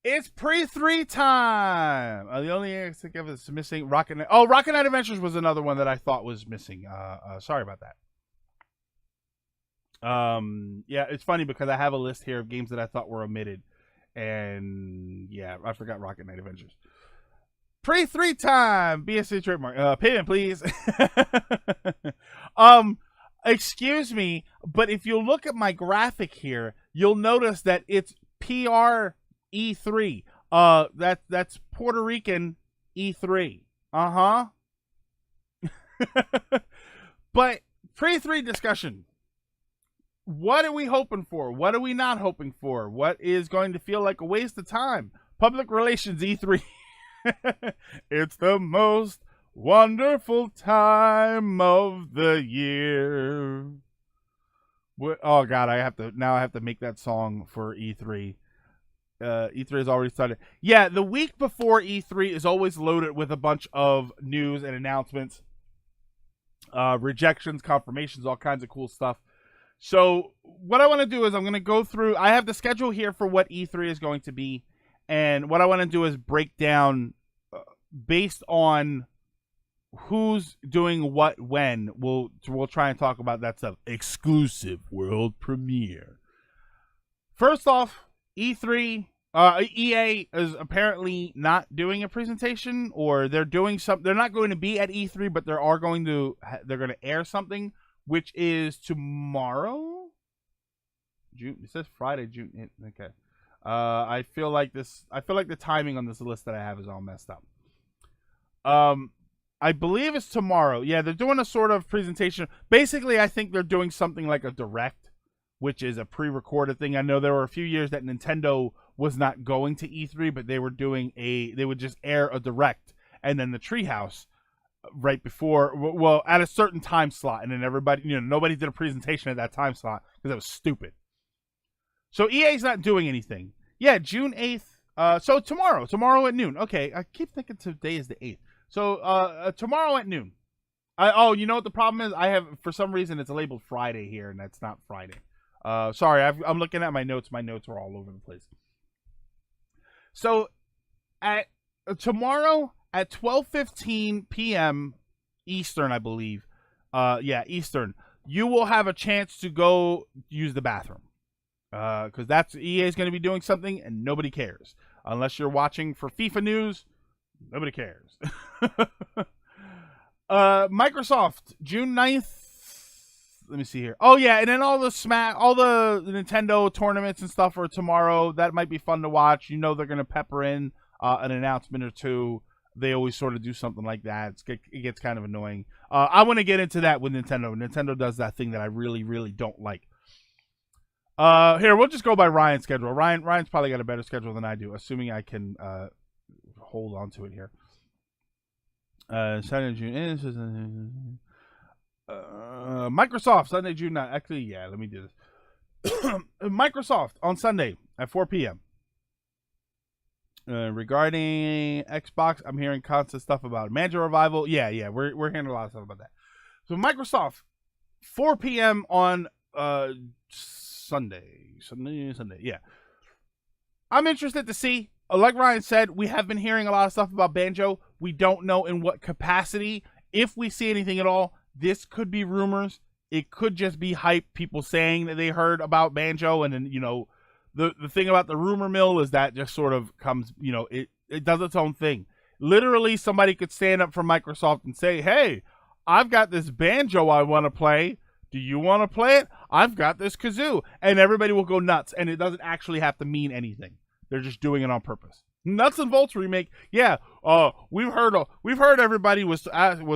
It's pre-3 time. The only thing I think of is missing Rocket Knight. Oh, Rocket Knight Adventures was another one that I thought was missing. Sorry about that. Yeah, it's funny because I have a list here of games that I thought were omitted, and yeah, I forgot Rocket Knight Adventures. Pre-3 time. BSC trademark. Payment, please. Excuse me, but if you look at my graphic here, you'll notice that it's Pre-E3. That's Puerto Rican E3. But pre-3 discussion. What are we hoping for? What are we not hoping for? What is going to feel like a waste of time? Public relations E3. It's the most wonderful time of the year. Oh God, I have to make that song for E3. E3 has already started. Yeah, the week before E3 is always loaded with a bunch of news and announcements, rejections, confirmations, all kinds of cool stuff. So what I want to do is I'm going to go through. I have the schedule here for what E3 is going to be, and what I want to do is break down based on who's doing what when. We'll try and talk about that stuff. Exclusive world premiere. First off, E3, EA is apparently not doing a presentation, or they're doing something. They're not going to be at E3, but they're going to air something, which is tomorrow. June. It says Friday, June. Okay. I feel like the timing on this list that I have is all messed up. I believe it's tomorrow. Yeah, they're doing a sort of presentation. Basically, I think they're doing something like a direct, which is a pre-recorded thing. I know there were a few years that Nintendo was not going to E3, but they would just air a direct, and then the Treehouse right before, well, at a certain time slot, and then everybody, nobody did a presentation at that time slot because it was stupid. So EA's not doing anything. Yeah, June 8th. So tomorrow at noon. Okay, I keep thinking today is the 8th. So tomorrow at noon. You know what the problem is? I have, for some reason, it's labeled Friday here, and that's not Friday. Sorry, I'm looking at my notes. My notes are all over the place. So at tomorrow at 12:15 p.m. Eastern, I believe. Eastern. You will have a chance to go use the bathroom. Because that's EA is going to be doing something, and nobody cares. Unless you're watching for FIFA news, nobody cares. Microsoft, June 9th. Let me see here. Oh, yeah, and then all the Nintendo tournaments and stuff are tomorrow. That might be fun to watch. They're going to pepper in an announcement or two. They always sort of do something like that. It gets kind of annoying. I want to get into that with Nintendo. Nintendo does that thing that I really, really don't like. Here, we'll just go by Ryan's schedule. Ryan's probably got a better schedule than I do, assuming I can hold on to it here. Sunday, June. Microsoft, Sunday, June 9th. Actually, yeah, let me do this. Microsoft on Sunday at 4 p.m. Regarding Xbox, I'm hearing constant stuff about Banjo Revival. Yeah, we're hearing a lot of stuff about that. So Microsoft, 4 p.m. on Sunday. Yeah. I'm interested to see. Like Ryan said, we have been hearing a lot of stuff about Banjo. We don't know in what capacity. If we see anything at all, this could be rumors. It could just be hype. People saying that they heard about Banjo, and then the thing about the rumor mill is that just sort of comes. It does its own thing. Literally, somebody could stand up from Microsoft and say, "Hey, I've got this Banjo I want to play. Do you want to play it? I've got this kazoo," and everybody will go nuts. And it doesn't actually have to mean anything. They're just doing it on purpose. Nuts and Bolts remake. Yeah, we've heard everybody was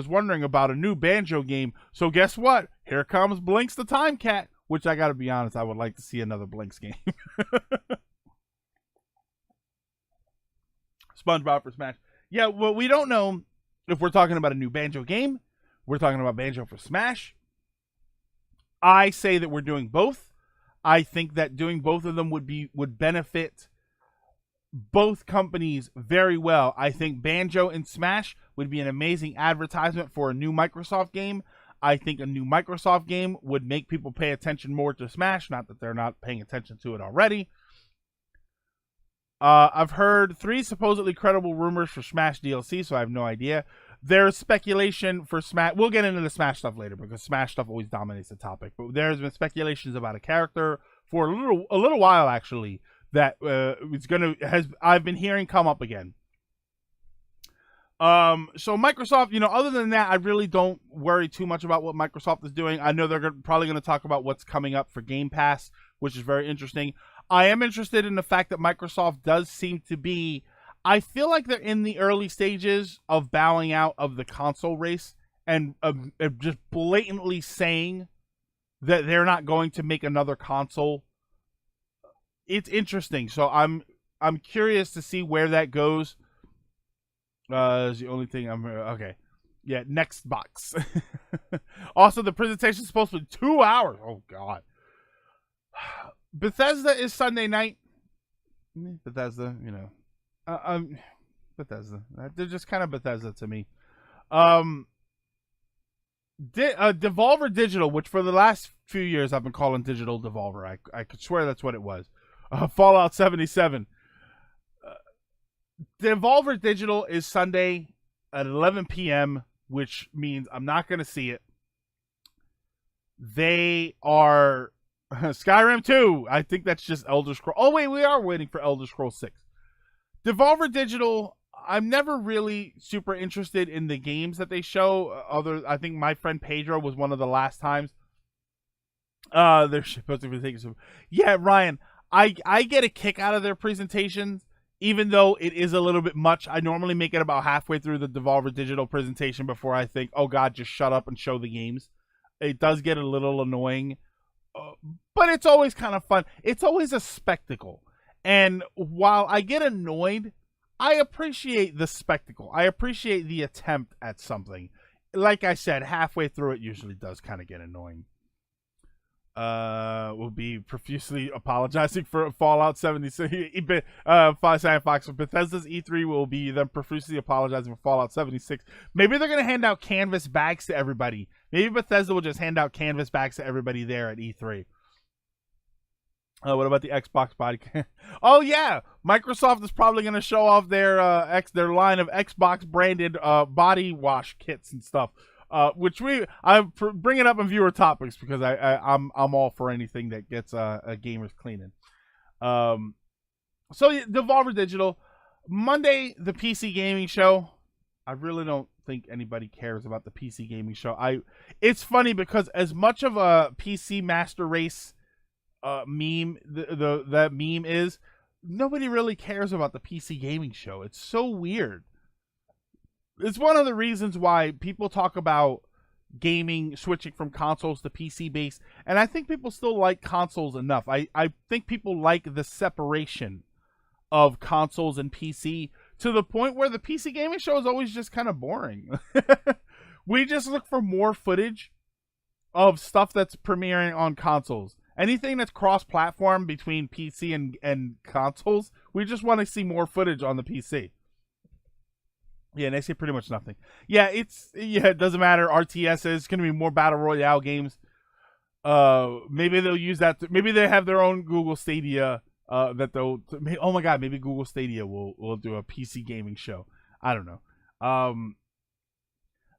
wondering about a new Banjo game. So guess what? Here comes Blinks the Time Cat, which I got to be honest, I would like to see another Blinks game. SpongeBob for Smash. Yeah, well, we don't know if we're talking about a new Banjo game. We're talking about Banjo for Smash. I say that we're doing both. I think that doing both of them would benefit both companies very well. I think Banjo and Smash would be an amazing advertisement for a new Microsoft game. I think a new Microsoft game would make people pay attention more to Smash, not that they're not paying attention to it already. I've heard 3 supposedly credible rumors for Smash DLC, so I have no idea. There's speculation for Smash. We'll get into the Smash stuff later because Smash stuff always dominates the topic. But there's been speculations about a character for a little while actually that I've been hearing come up again. So Microsoft, other than that, I really don't worry too much about what Microsoft is doing. I know they're probably going to talk about what's coming up for Game Pass, which is very interesting. I am interested in the fact that Microsoft does seem to be, I feel like they're in the early stages of bowing out of the console race and just blatantly saying that they're not going to make another console. It's interesting. So I'm curious to see where that goes. Is the only thing okay. Yeah, next box. Also, the presentation is supposed to be 2 hours. Oh God. Bethesda is Sunday night. Bethesda, Bethesda. They're just kind of Bethesda to me. Devolver Digital, which for the last few years I've been calling Digital Devolver. I could swear that's what it was. Fallout 77. Devolver Digital is Sunday at 11 p.m., which means I'm not going to see it. They are Skyrim 2. I think that's just Elder Scrolls. Oh, wait, we are waiting for Elder Scrolls 6. Devolver Digital, I'm never really super interested in the games that they show. I think my friend Pedro was one of the last times. They're supposed to be taking some. Yeah, Ryan, I get a kick out of their presentations. Even though it is a little bit much, I normally make it about halfway through the Devolver Digital presentation before I think, oh God, just shut up and show the games. It does get a little annoying, but it's always kind of fun. It's always a spectacle. And while I get annoyed, I appreciate the spectacle. I appreciate the attempt at something. Like I said, halfway through it usually does kind of get annoying. Will be profusely apologizing for Fallout 76. Fox, Bethesda's E3 will be them profusely apologizing for Fallout 76. Maybe they're going to hand out canvas bags to everybody. Maybe Bethesda will just hand out canvas bags to everybody there at E3. What about the Xbox body? Oh yeah, Microsoft is probably going to show off their line of Xbox branded body wash kits and stuff. Which I'm bringing up in viewer topics because I'm all for anything that gets gamers cleaning. So Devolver Digital, Monday, the PC gaming show. I really don't think anybody cares about the PC gaming show. It's funny because as much of a PC Master Race meme that meme is, nobody really cares about the PC gaming show. It's so weird. It's one of the reasons why people talk about gaming switching from consoles to PC based, and I think people still like consoles enough. I think people like the separation of consoles and PC to the point where the PC gaming show is always just kind of boring. We just look for more footage of stuff that's premiering on consoles. Anything that's cross-platform between PC and consoles, we just want to see more footage on the PC. Yeah, and they say pretty much nothing. Yeah, it doesn't matter. RTS is going to be more battle royale games. Maybe they'll use that. Maybe they have their own Google Stadia. That they'll. Oh my God, maybe Google Stadia will do a PC gaming show. I don't know.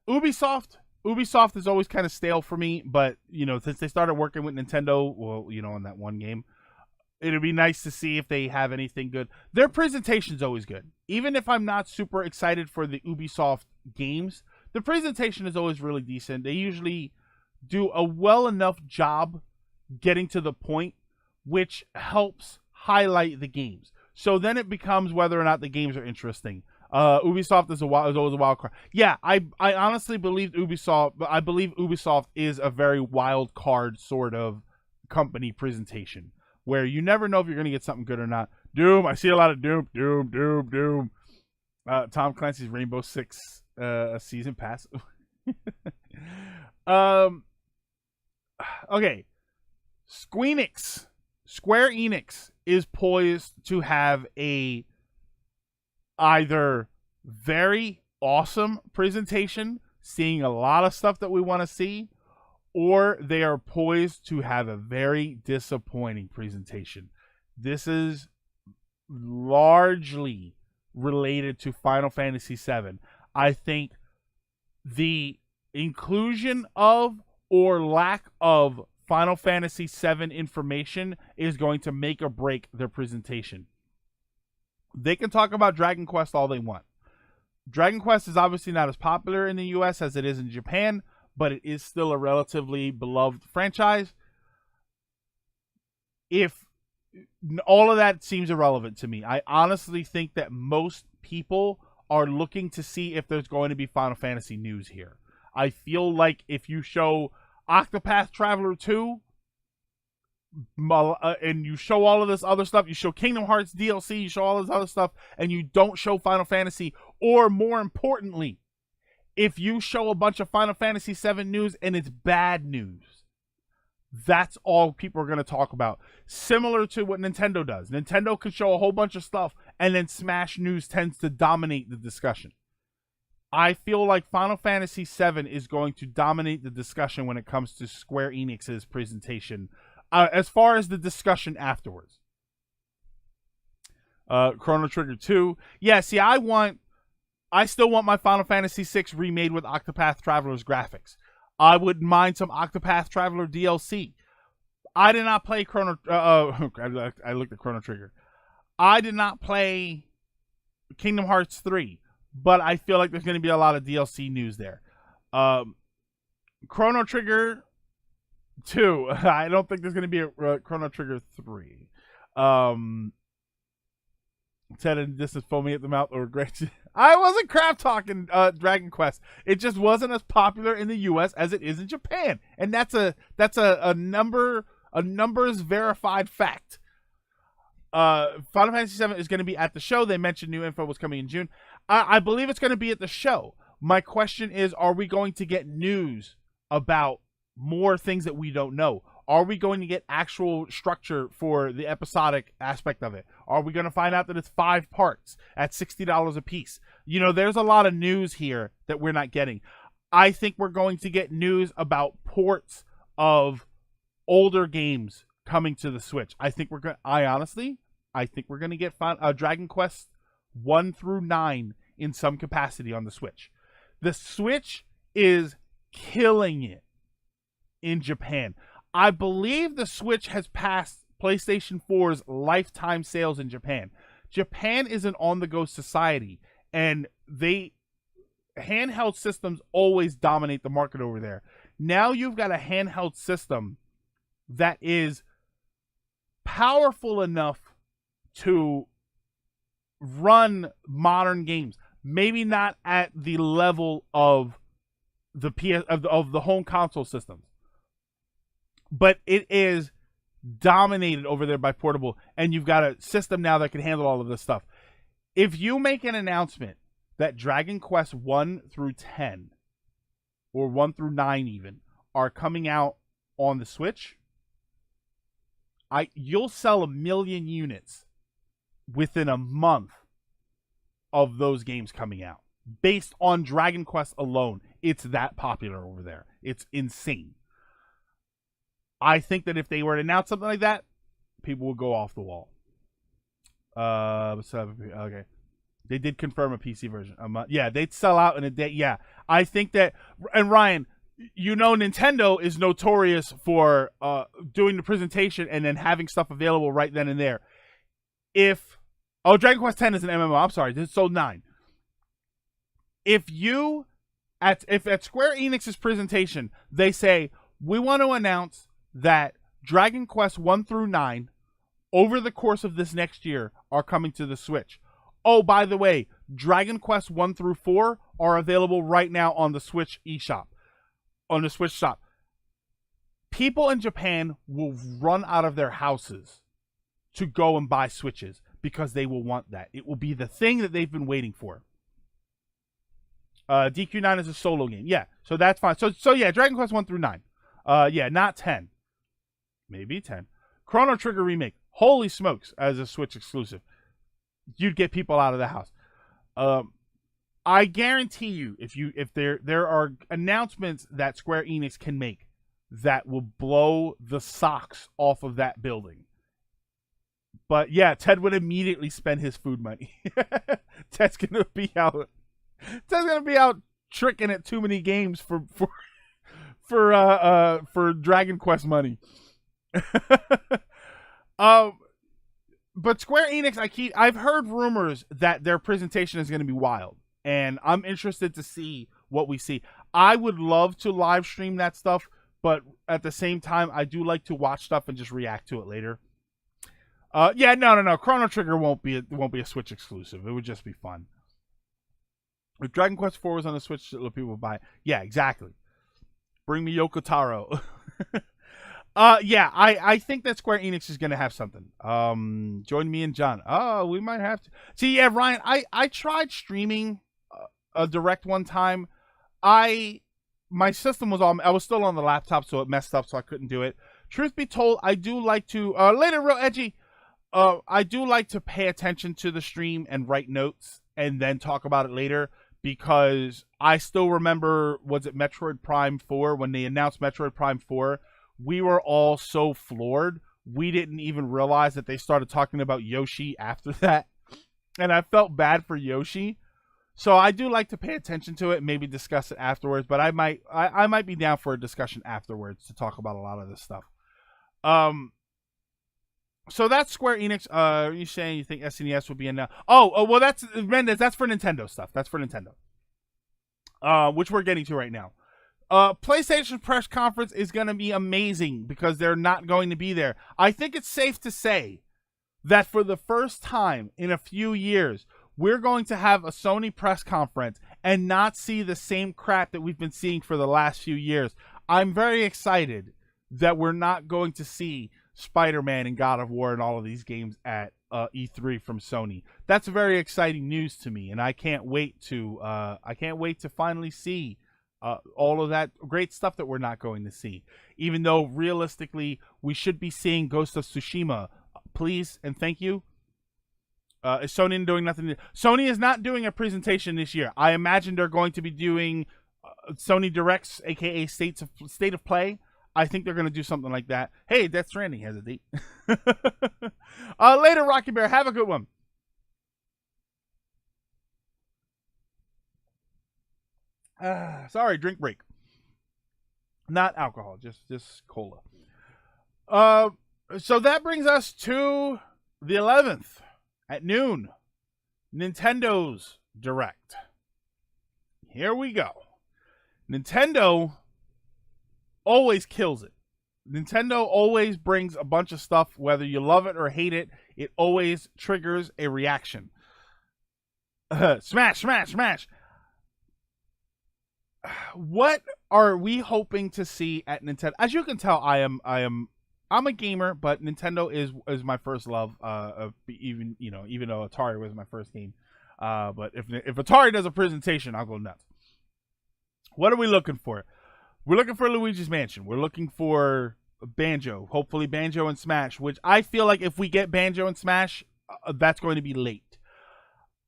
Ubisoft is always kind of stale for me, but since they started working with Nintendo, well, on that one game. It'd be nice to see if they have anything good. Their presentation's always good. Even if I'm not super excited for the Ubisoft games, the presentation is always really decent. They usually do a well enough job getting to the point, which helps highlight the games. So then it becomes whether or not the games are interesting. Ubisoft is always a wild card. Yeah, I honestly believe Ubisoft, but I believe Ubisoft is a very wild card sort of company presentation, where you never know if you're going to get something good or not. Doom, I see a lot of Doom. Tom Clancy's Rainbow Six season pass. Okay. Square Enix is poised to have a either very awesome presentation, seeing a lot of stuff that we want to see, or they are poised to have a very disappointing presentation. This is largely related to Final Fantasy VII. I think the inclusion of or lack of Final Fantasy VII information is going to make or break their presentation. They can talk about Dragon Quest all they want. Dragon Quest is obviously not as popular in the US as it is in Japan, but it is still a relatively beloved franchise. If all of that seems irrelevant to me, I honestly think that most people are looking to see if there's going to be Final Fantasy news here. I feel like if you show Octopath Traveler 2 and you show all of this other stuff, you show Kingdom Hearts DLC, you show all this other stuff, and you don't show Final Fantasy, or more importantly, if you show a bunch of Final Fantasy VII news and it's bad news, that's all people are going to talk about. Similar to what Nintendo does. Nintendo can show a whole bunch of stuff, and then Smash News tends to dominate the discussion. I feel like Final Fantasy VII is going to dominate the discussion when it comes to Square Enix's presentation, as far as the discussion afterwards. Chrono Trigger 2. Yeah, see, I still want my Final Fantasy VI remade with Octopath Traveler's graphics. I wouldn't mind some Octopath Traveler DLC. I did not play Chrono... I looked at Chrono Trigger. I did not play Kingdom Hearts 3, but I feel like there's going to be a lot of DLC news there. Chrono Trigger 2. I don't think there's going to be a Chrono Trigger 3. Ted and this is foaming at the mouth or great. I wasn't crap talking Dragon Quest. It just wasn't as popular in the US as it is in Japan. And that's a numbers verified fact. Final Fantasy VII is going to be at the show. They mentioned new info was coming in June. I believe it's going to be at the show. My question is, are we going to get news about more things that we don't know? Are we going to get actual structure for the episodic aspect of it? Are we going to find out that it's 5 parts at $60 a piece? You know, there's a lot of news here that we're not getting. I think we're going to get news about ports of older games coming to the Switch. I think we're going to get Dragon Quest 1 through 9 in some capacity on the Switch. The Switch is killing it in Japan. I believe the Switch has passed PlayStation 4's lifetime sales in Japan. Japan is an on-the-go society, and handheld systems always dominate the market over there. Now you've got a handheld system that is powerful enough to run modern games. Maybe not at the level of the of the home console systems, but it is dominated over there by portable, and you've got a system now that can handle all of this stuff. If you make an announcement that Dragon Quest 1 through 10 or 1 through 9 even are coming out on the Switch, you'll sell 1 million units within a month of those games coming out. Based on Dragon Quest alone, it's that popular over there. It's insane. I think that if they were to announce something like that, people would go off the wall. Okay. They did confirm a PC version. Yeah, they'd sell out in a day. Yeah, I think that. And Ryan, you know, Nintendo is notorious for doing the presentation and then having stuff available right then and there. Dragon Quest X is an MMO. I'm sorry, this sold 9. If at Square Enix's presentation they say we want to announce that Dragon Quest 1 through 9 over the course of this next year are coming to the Switch. Oh, by the way, Dragon Quest 1 through 4 are available right now on the Switch eShop. On the Switch shop. People in Japan will run out of their houses to go and buy Switches because they will want that. It will be the thing that they've been waiting for. DQ9 is a solo game. Yeah, so that's fine. So yeah, Dragon Quest 1 through 9. Yeah, not 10. Maybe 10. Chrono Trigger remake. Holy smokes, as a Switch exclusive. You'd get people out of the house. I guarantee you, if there are announcements that Square Enix can make that will blow the socks off of that building, But yeah, Ted would immediately spend his food money. Ted's gonna be out. Ted's gonna be out tricking at too many games for Dragon Quest money. But Square Enix, I've heard rumors that their presentation is going to be wild, and I'm interested to see what we see. I would love to live stream that stuff, but at the same time, I do like to watch stuff and just react to it later. Yeah, no. Chrono Trigger won't be a Switch exclusive. It would just be fun. If Dragon Quest IV was on the Switch, people would buy it. Yeah, exactly. Bring me Yoko Taro. Yeah, I think that Square Enix is going to have something. Join me and John. Oh, we might have to. See, yeah, Ryan, I tried streaming a direct one time. My system was I was still on the laptop, so it messed up, so I couldn't do it. Truth be told, I do like to, later, real edgy, I do like to pay attention to the stream and write notes and then talk about it later, because I still remember, was it Metroid Prime 4? When they announced Metroid Prime 4, we were all so floored. We didn't even realize that they started talking about Yoshi after that. And I felt bad for Yoshi. So I do like to pay attention to it, maybe discuss it afterwards. But I might be down for a discussion afterwards to talk about a lot of this stuff. So that's Square Enix. Are you saying you think SNES would be in now? Oh, well, that's Mendez. That's for Nintendo stuff. That's for Nintendo. Which we're getting to right now. PlayStation press conference is going to be amazing because they're not going to be there. I think it's safe to say that for the first time in a few years, we're going to have a Sony press conference and not see the same crap that we've been seeing for the last few years. I'm very excited that we're not going to see Spider-Man and God of War and all of these games at E3 from Sony. That's very exciting news to me, and I can't wait to finally see all of that great stuff that we're not going to see. Even though realistically, we should be seeing Ghost of Tsushima. Please and thank you. Is Sony doing nothing? Sony is not doing a presentation this year. I imagine they're going to be doing Sony Directs, aka State of Play. I think they're going to do something like that. Hey, Death Stranding has a date. Later, Rocky Bear. Have a good one. Sorry, drink break. Not alcohol, just cola. So that brings us to the 11th at noon. Nintendo's Direct. Here we go. Nintendo always kills it. Nintendo always brings a bunch of stuff, whether you love it or hate it. It always triggers a reaction. Smash. What are we hoping to see at Nintendo? As you can tell, I'm a gamer, but Nintendo is my first love. Even though Atari was my first game. But if Atari does a presentation, I'll go nuts. What are we looking for? We're looking for Luigi's Mansion. We're looking for Banjo. Hopefully Banjo and Smash, which I feel like if we get Banjo and Smash, that's going to be late.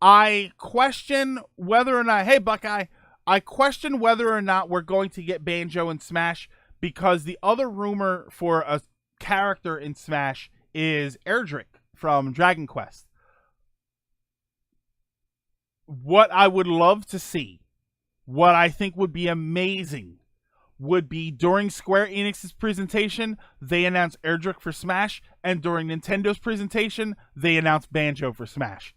I question whether or not... Hey, Buckeye. I question whether or not we're going to get Banjo and Smash, because the other rumor for a character in Smash is Erdrick from Dragon Quest. What I would love to see, what I think would be amazing, would be during Square Enix's presentation, they announced Erdrick for Smash, and during Nintendo's presentation, they announced Banjo for Smash.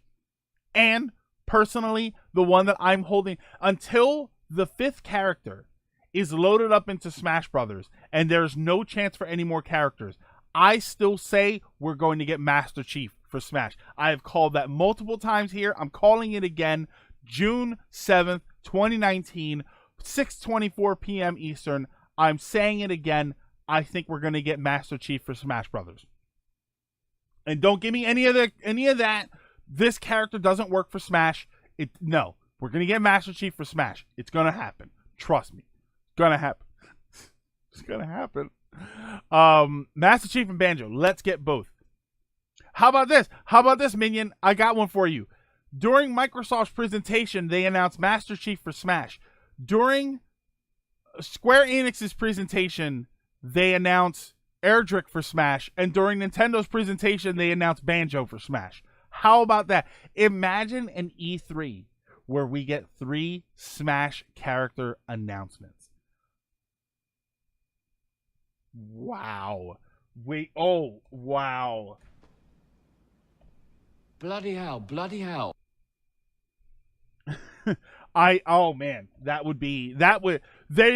And personally, the one that I'm holding until the 5th character is loaded up into Smash Brothers and there's no chance for any more characters, I still say we're going to get Master Chief for Smash. I have called that multiple times here. I'm calling it again. June 7th, 2019, 6:24 p.m. Eastern. I'm saying it again. I think we're going to get Master Chief for Smash Brothers. And don't give me any of that. This character doesn't work for Smash. No, we're going to get Master Chief for Smash. It's going to happen. Trust me. It's going to happen. It's going to happen. Master Chief and Banjo. Let's get both. How about this, Minion? I got one for you. During Microsoft's presentation, they announced Master Chief for Smash. During Square Enix's presentation, they announced Erdrick for Smash, and during Nintendo's presentation, they announced Banjo for Smash. How about that? Imagine an E3 where we get 3 Smash character announcements. Wow. Wow. Bloody hell, bloody hell. Oh man, there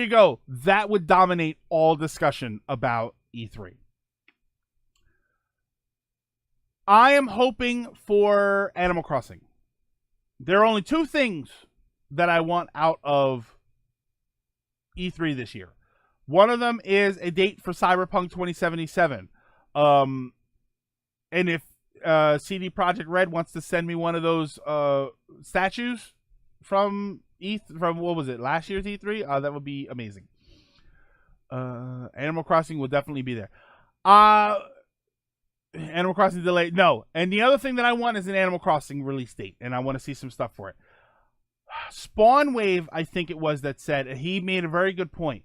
you go. That would dominate all discussion about E3. I am hoping for Animal Crossing. There are only 2 things that I want out of E3 this year. One of them is a date for Cyberpunk 2077. And if CD Projekt Red wants to send me one of those statues from what was it, last year's E3, that would be amazing. Animal Crossing will definitely be there. Animal Crossing delayed, no. And the other thing that I want is an Animal Crossing release date, and I want to see some stuff for it. Spawn Wave, I think it was, that said, he made a very good point.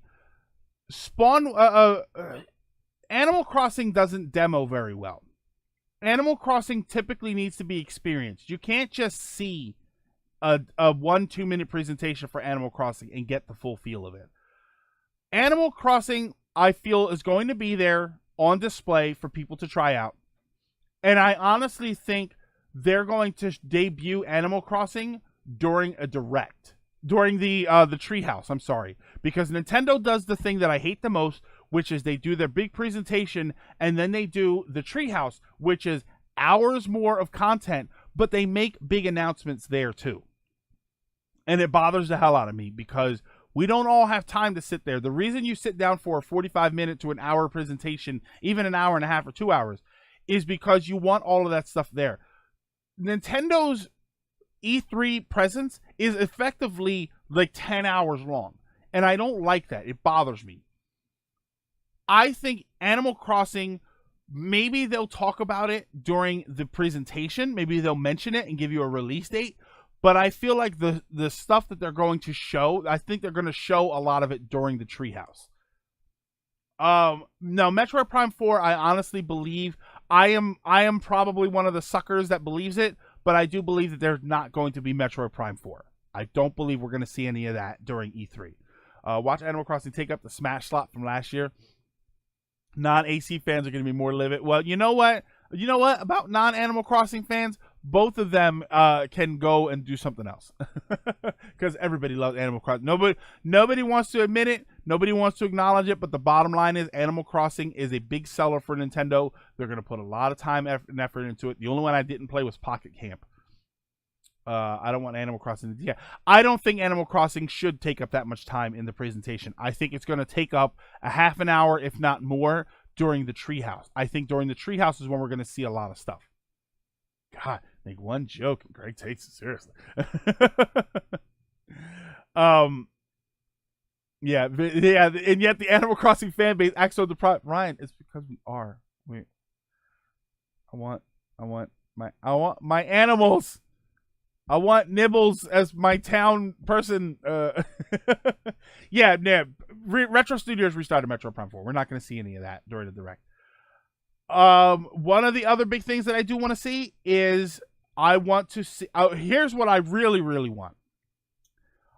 Animal Crossing doesn't demo very well. Animal Crossing typically needs to be experienced. You can't just see a 1-2 minute presentation for Animal Crossing and get the full feel of it. Animal Crossing, I feel, is going to be there on display for people to try out. And I honestly think they're going to debut Animal Crossing during a direct. During the Treehouse, I'm sorry. Because Nintendo does the thing that I hate the most, which is they do their big presentation and then they do the Treehouse, which is hours more of content, but they make big announcements there too. And it bothers the hell out of me because we don't all have time to sit there. The reason you sit down for a 45-minute to an hour presentation, even an hour and a half or 2 hours, is because you want all of that stuff there. Nintendo's E3 presence is effectively like 10 hours long. And I don't like that. It bothers me. I think Animal Crossing, maybe they'll talk about it during the presentation. Maybe they'll mention it and give you a release date. But I feel like the stuff that they're going to show, I think they're going to show a lot of it during the Treehouse. No, Metroid Prime 4, I honestly believe, I am probably one of the suckers that believes it, but I do believe that there's not going to be Metroid Prime 4. I don't believe we're going to see any of that during E3. Watch Animal Crossing take up the Smash slot from last year. Non-AC fans are going to be more livid. Well, you know what? You know what about non-Animal Crossing fans? Both of them can go and do something else. Because everybody loves Animal Crossing. Nobody wants to admit it. Nobody wants to acknowledge it. But the bottom line is Animal Crossing is a big seller for Nintendo. They're going to put a lot of time and effort into it. The only one I didn't play was Pocket Camp. I don't want Animal Crossing. Yeah, I don't think Animal Crossing should take up that much time in the presentation. I think it's going to take up a half an hour, if not more, during the Treehouse. I think during the Treehouse is when we're going to see a lot of stuff. God, make one joke and Greg takes it seriously. Yeah, and yet the Animal Crossing fan base acts so deprived. Ryan, it's because we are. Wait, I want my animals. I want Nibbles as my town person. Yeah. Retro Studios restarted Metro Prime 4. We're not going to see any of that during the direct. One of the other big things that I do want to see is I want to see. Here's what I really, really want.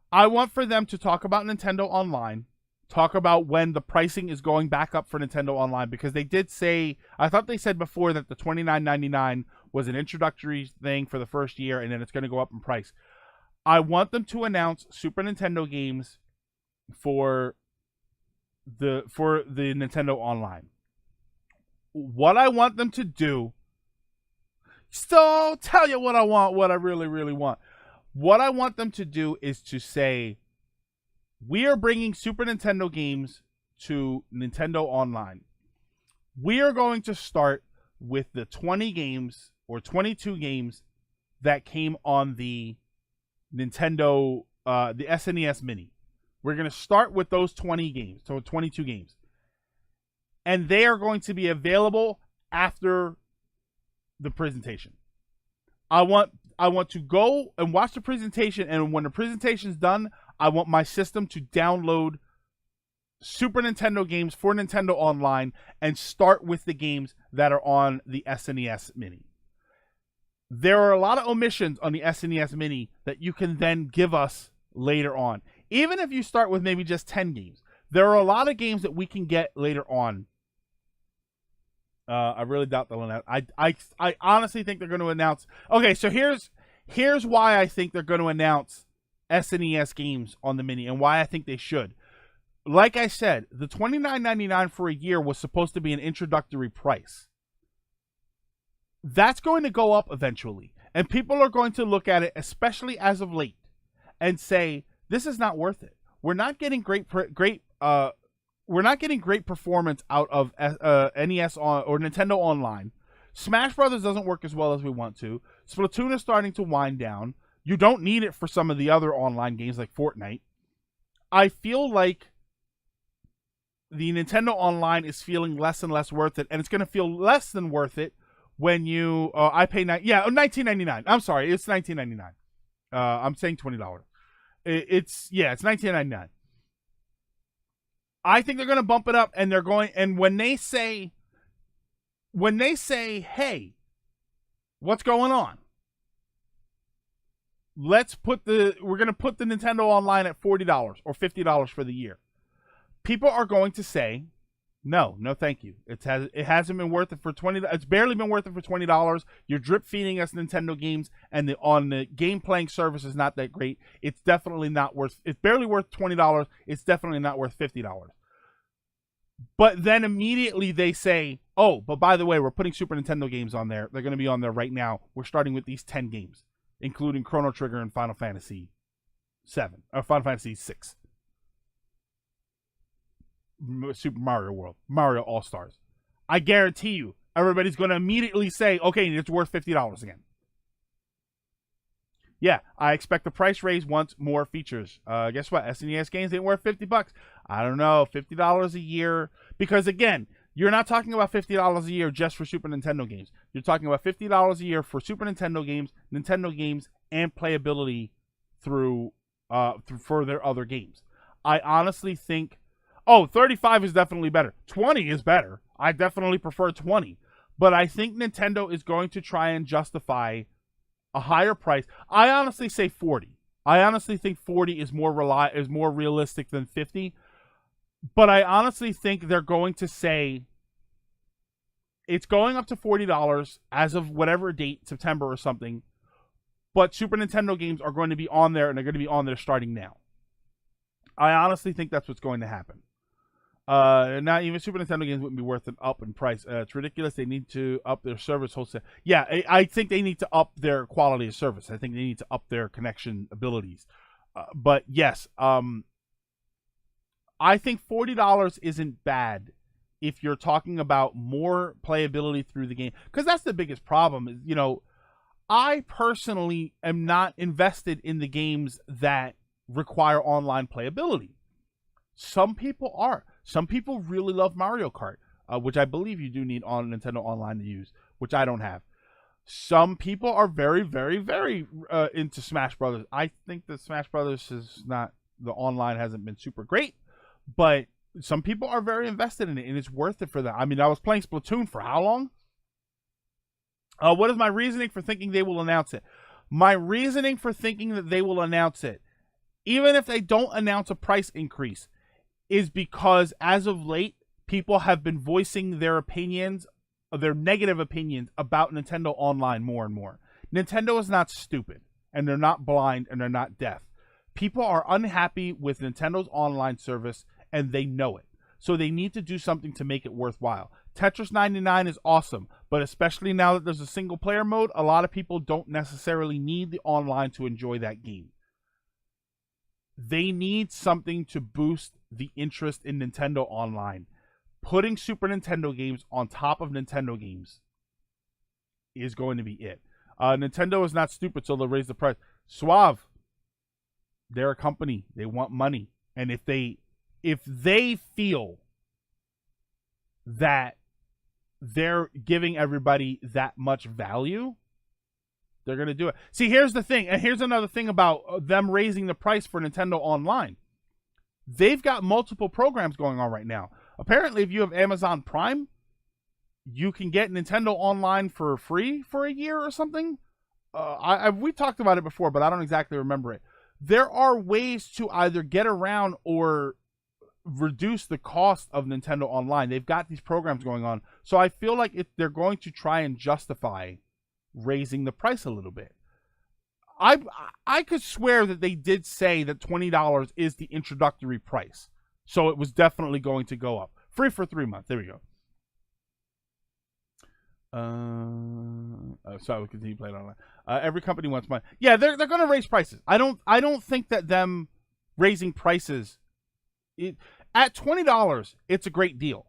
I want for them to talk about Nintendo Online. Talk about when the pricing is going back up for Nintendo Online, because they did say, I thought they said before that the $29.99 was an introductory thing for the first year and then it's going to go up in price. I want them to announce Super Nintendo games for the Nintendo Online. What I want them to do, still tell you what I want, what I really, really want. What I want them to do is to say, we are bringing Super Nintendo games to Nintendo Online. We are going to start with the 20 games or 22 games that came on the Nintendo, the SNES Mini. We're going to start with those 20 games, so 22 games. And they are going to be available after the presentation. I want to go and watch the presentation, and when the presentation is done, I want my system to download Super Nintendo games for Nintendo Online and start with the games that are on the SNES Mini. There are a lot of omissions on the SNES Mini that you can then give us later on. Even if you start with maybe just 10 games, there are a lot of games that we can get later on. I really doubt they'll announce. I honestly think they're going to announce. Okay, so here's why I think they're going to announce SNES games on the Mini and why I think they should. Like I said, the $29.99 for a year was supposed to be an introductory price. That's going to go up eventually, and people are going to look at it, especially as of late, and say this is not worth it. We're not getting great performance out of NES or Nintendo Online. Smash Brothers doesn't work as well as we want to. Splatoon is starting to wind down. You don't need it for some of the other online games like Fortnite. I feel like the Nintendo Online is feeling less and less worth it, and it's going to feel less than worth it when you I pay $19.99. I'm sorry, it's $19.99. I'm saying $20. It's $19.99. I think they're going to bump it up, and they're going. And when they say, "Hey, what's going on? We're going to put the Nintendo Online at $40 or $50 for the year." People are going to say, "No, thank you. It hasn't been worth it for $20. It's barely been worth it for $20. You're drip feeding us Nintendo games, and on the game playing service is not that great. It's definitely not worth. It's barely worth $20. It's definitely not worth $50." But then immediately they say, "Oh, but by the way, we're putting Super Nintendo games on there. They're going to be on there right now. We're starting with these 10 games, including Chrono Trigger and Final Fantasy 7 or Final Fantasy 6." Super Mario World, Mario All-Stars. I guarantee you, everybody's going to immediately say, "Okay, it's worth $50 again." Yeah, I expect the price raise once more features. Guess what? SNES games ain't worth $50. I don't know, $50 a year. Because again, you're not talking about $50 a year just for Super Nintendo games. You're talking about $50 a year for Super Nintendo games, and playability through for their other games. I honestly think, 35 is definitely better. 20 is better. I definitely prefer 20. But I think Nintendo is going to try and justify a higher price. I honestly say 40. I honestly think 40 is more realistic than 50. But I honestly think they're going to say it's going up to $40 as of whatever date, September or something. But Super Nintendo games are going to be on there, and they're going to be on there starting now. I honestly think that's what's going to happen. Not even Super Nintendo games wouldn't be worth an up in price. It's ridiculous. They need to up their service wholesale. Yeah, I think they need to up their quality of service. I think they need to up their connection abilities. But yes, I think $40 isn't bad if you're talking about more playability through the game. Because that's the biggest problem. Is, I personally am not invested in the games that require online playability. Some people are. Some people really love Mario Kart, which I believe you do need on Nintendo Online to use, which I don't have. Some people are very, very, very into Smash Brothers. I think that Smash Brothers the online hasn't been super great, but some people are very invested in it, and it's worth it for them. I mean, I was playing Splatoon for how long? What is my reasoning for thinking they will announce it? My reasoning for thinking that they will announce it, even if they don't announce a price increase, is because as of late, people have been voicing their opinions, their negative opinions about Nintendo Online more and more. Nintendo is not stupid, and they're not blind, and they're not deaf. People are unhappy with Nintendo's online service, and they know it. So they need to do something to make it worthwhile. Tetris 99 is awesome, but especially now that there's a single-player mode, a lot of people don't necessarily need the online to enjoy that game. They need something to boost the interest in Nintendo Online. Putting Super Nintendo games on top of Nintendo games is going to be it. Nintendo is not stupid, so they'll raise the price. Suave, they're a company. They want money. And if they feel that they're giving everybody that much value, they're going to do it. See, here's the thing. And here's another thing about them raising the price for Nintendo Online. they've got multiple programs going on right now. Apparently, if you have Amazon Prime, you can get Nintendo Online for free for a year or something. We talked about it before, but I don't exactly remember it. There are ways to either get around or reduce the cost of Nintendo Online. They've got these programs going on. So I feel like they're going to try and justify raising the price a little bit. I could swear that they did say that $20 is the introductory price. So it was definitely going to go up. Free for 3 months. There we go. So we continue playing online. Every company wants money. Yeah, they're going to raise prices. I don't think that them raising prices at $20, it's a great deal.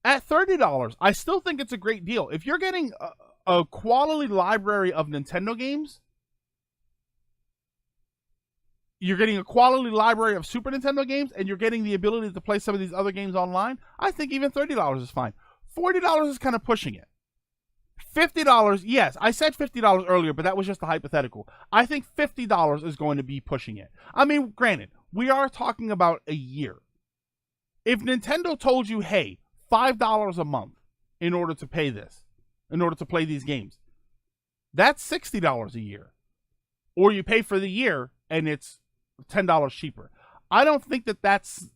At $30, I still think it's a great deal. If you're getting a quality library of Nintendo games, you're getting a quality library of Super Nintendo games, and you're getting the ability to play some of these other games online, I think even $30 is fine. $40 is kind of pushing it. $50, yes, I said $50 earlier, but that was just a hypothetical. I think $50 is going to be pushing it. I mean, granted, we are talking about a year. If Nintendo told you, hey, $5 a month in order to pay this, in order to play these games, that's $60 a year. Or you pay for the year and it's $10 cheaper. I don't think that's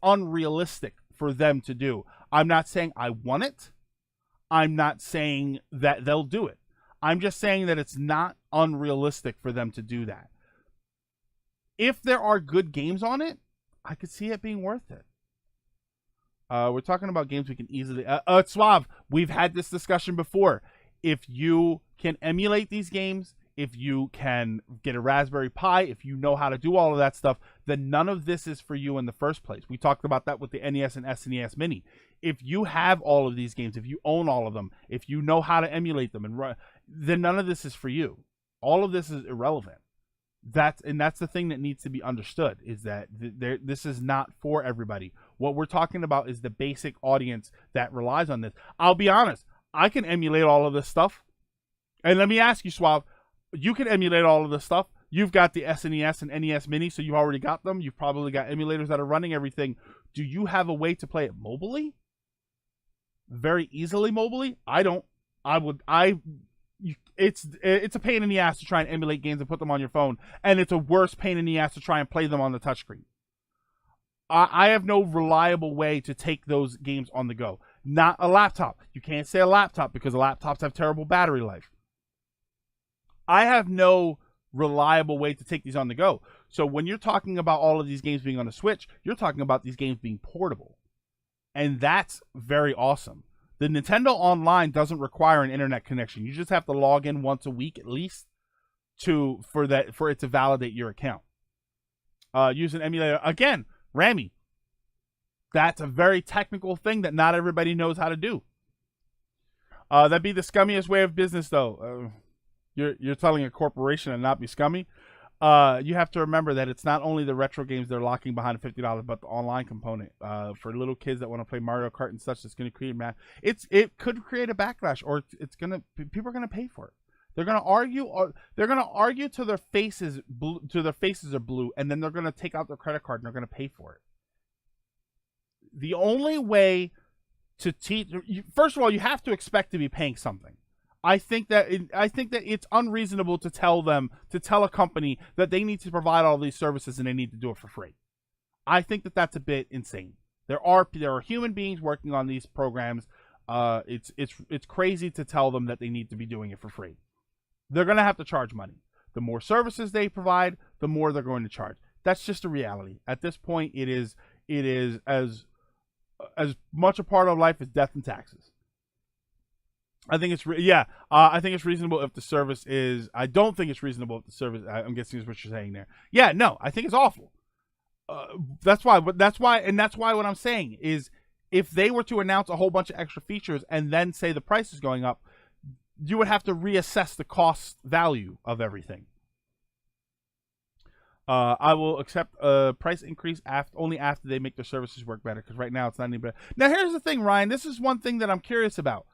unrealistic for them to do. I'm not saying I want it. I'm not saying that they'll do it. I'm just saying that it's not unrealistic for them to do that. If there are good games on it, I could see it being worth it. We're talking about games we can easily... Suave, we've had this discussion before. If you can emulate these games, if you can get a Raspberry Pi, if you know how to do all of that stuff, then none of this is for you in the first place. We talked about that with the NES and SNES Mini. If you have all of these games, if you own all of them, if you know how to emulate them, then none of this is for you. All of this is irrelevant. That's the thing that needs to be understood, is that this is not for everybody. What we're talking about is the basic audience that relies on this. I'll be honest, I can emulate all of this stuff. And let me ask you, Suave, you can emulate all of this stuff. You've got the SNES and NES Mini, so you've already got them. You've probably got emulators that are running everything. Do you have a way to play it mobily? Very easily mobily? I don't. It's a pain in the ass to try and emulate games and put them on your phone, and it's a worse pain in the ass to try and play them on the touchscreen. I have no reliable way to take those games on the go. Not a laptop. You can't say a laptop because laptops have terrible battery life. I have no reliable way to take these on the go. So when you're talking about all of these games being on the Switch, you're talking about these games being portable. And that's very awesome. The Nintendo Online doesn't require an internet connection. You just have to log in once a week at least for it to validate your account. Use an emulator. Again, Rami, that's a very technical thing that not everybody knows how to do. That'd be the scummiest way of business, though. You're telling a corporation to not be scummy. You have to remember that it's not only the retro games they're locking behind $50, but the online component. For little kids that want to play Mario Kart and such, it's going to create it could create a backlash, or people are going to pay for it. They're going to argue, till their faces are blue, and then they're going to take out their credit card and they're going to pay for it. The only way to teach, first of all, you have to expect to be paying something. I think that it's unreasonable to tell a company that they need to provide all these services and they need to do it for free. I think that that's a bit insane. There are human beings working on these programs. It's crazy to tell them that they need to be doing it for free. They're going to have to charge money. The more services they provide, the more they're going to charge. That's just a reality. At this point, it is as much a part of life as death and taxes. I think it's reasonable if the service is. I don't think it's reasonable if the service. I'm guessing is what you're saying there. Yeah, no, I think it's awful. That's why what I'm saying is, if they were to announce a whole bunch of extra features and then say the price is going up, you would have to reassess the cost value of everything. I will accept a price increase only after they make their services work better, because right now it's not any better. Now here's the thing, Ryan. This is one thing that I'm curious about.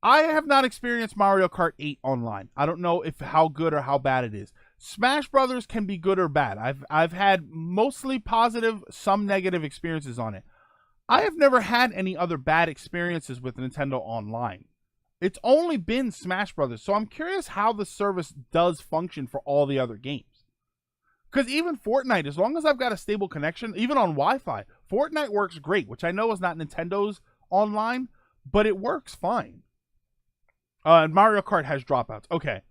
I have not experienced Mario Kart 8 online. I don't know how good or how bad it is. Smash Brothers can be good or bad. I've had mostly positive, some negative experiences on it. I have never had any other bad experiences with Nintendo Online. It's only been Smash Brothers, so I'm curious how the service does function for all the other games. Because even Fortnite, as long as I've got a stable connection, even on Wi-Fi, Fortnite works great, which I know is not Nintendo's online, but it works fine. And Mario Kart has dropouts. Okay.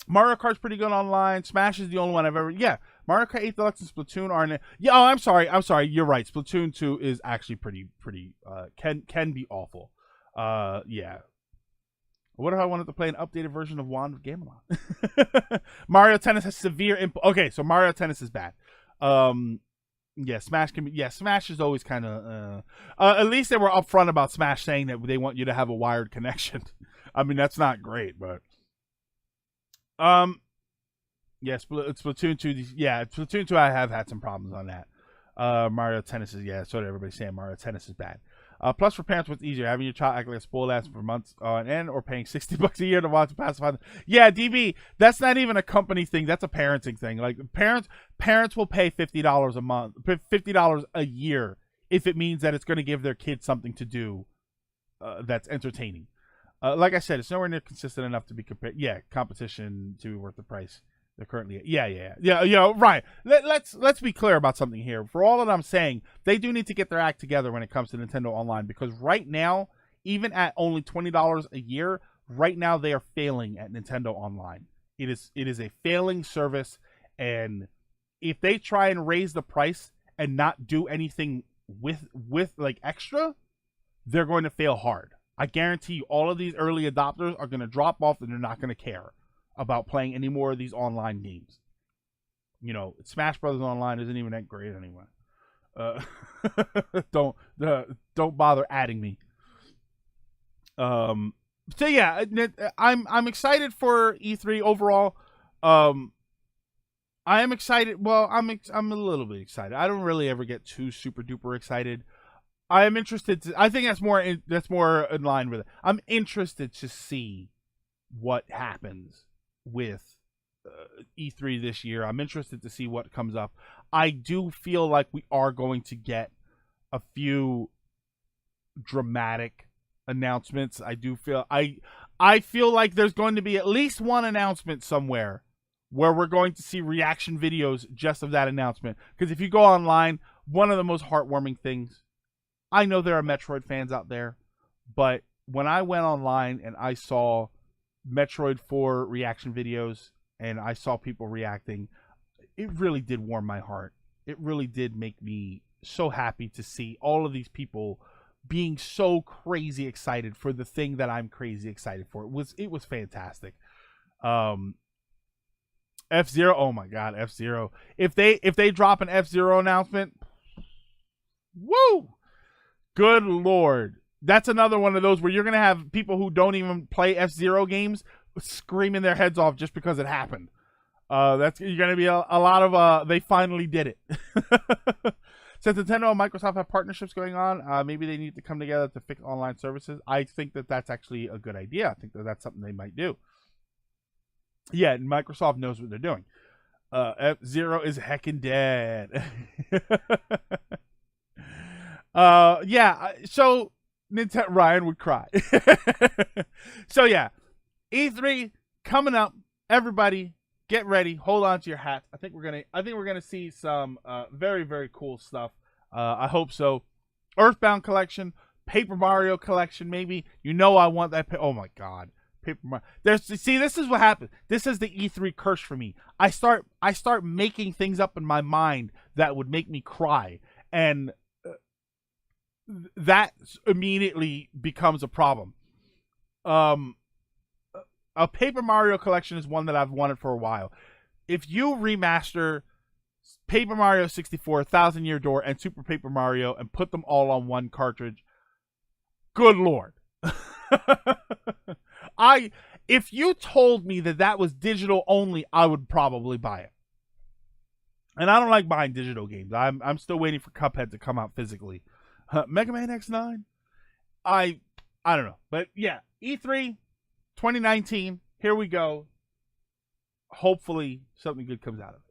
Mario Kart's pretty good online. Smash is the only one I've ever... Yeah, Mario Kart 8 Deluxe and Splatoon aren't... Yeah, oh, I'm sorry. You're right. Splatoon 2 is actually pretty can be awful. Yeah. What if I wanted to play an updated version of Wand of Gamelon? Mario Tennis has severe input. Okay, so Mario Tennis is bad. Yeah, Smash can be... Yeah, Smash is always kind of... at least they were upfront about Smash saying that they want you to have a wired connection. I mean, that's not great, but... Yeah, Splatoon 2... Yeah, Splatoon 2, I have had some problems on that. Mario Tennis is... Yeah, so everybody's saying Mario Tennis is bad. Plus, for parents, what's easier, having your child act like a spoiled ass for months on end, or paying $60 a year to watch pacify them? Yeah, DB, that's not even a company thing. That's a parenting thing. Like parents will pay $50 a month, $50 a year if it means that it's going to give their kids something to do that's entertaining. Like I said, it's nowhere near consistent enough to be compared. Yeah, competition to be worth the price. They're currently, yeah, right. Let's be clear about something here. For all that I'm saying, they do need to get their act together when it comes to Nintendo Online, because right now, even at only $20 a year, right now they are failing at Nintendo Online. It is a failing service, and if they try and raise the price and not do anything with like extra, they're going to fail hard. I guarantee you, all of these early adopters are going to drop off, and they're not going to care about playing any more of these online games. You know, Smash Brothers Online isn't even that great anyway. Don't bother adding me. So yeah, I'm excited for E3 overall. I am excited. Well, I'm a little bit excited. I don't really ever get too super duper excited. I am interested to, I think that's more in line with it. I'm interested to see what happens with E3 this year. I'm interested to see what comes up. I do feel like we are going to get a few dramatic announcements. I feel like there's going to be at least one announcement somewhere where we're going to see reaction videos just of that announcement. Because if you go online, one of the most heartwarming things, I know there are Metroid fans out there, but when I went online and I saw Metroid 4 reaction videos and I saw people reacting, it really did warm my heart. It really did make me so happy to see all of these people being so crazy excited for the thing that I'm crazy excited for. It was fantastic. F-Zero, oh my god, F-Zero. If they drop an F-Zero announcement, woo! Good lord. That's another one of those where you're going to have people who don't even play F-Zero games screaming their heads off just because it happened. You're going to be a lot of, they finally did it. Since Nintendo and Microsoft have partnerships going on, maybe they need to come together to fix online services. I think that that's actually a good idea. I think that that's something they might do. Yeah, Microsoft knows what they're doing. F-Zero is heckin' dead. Yeah, so Ryan would cry. So yeah, E3 coming up. Everybody, get ready. Hold on to your hats. I think we're gonna see some very, very cool stuff. I hope so. Earthbound collection, Paper Mario collection, maybe. You know I want that. Oh my god, Paper Mario. See, this is what happens. This is the E3 curse for me. I start making things up in my mind that would make me cry, and that immediately becomes a problem. A Paper Mario collection is one that I've wanted for a while. If you remaster Paper Mario 64, 1000 Year Door, and Super Paper Mario and put them all on one cartridge, good lord. If you told me that was digital only, I would probably buy it. And I don't like buying digital games. I'm still waiting for Cuphead to come out physically. Mega Man X9? I don't know. But yeah, E3 2019, here we go. hopefully something good comes out of it.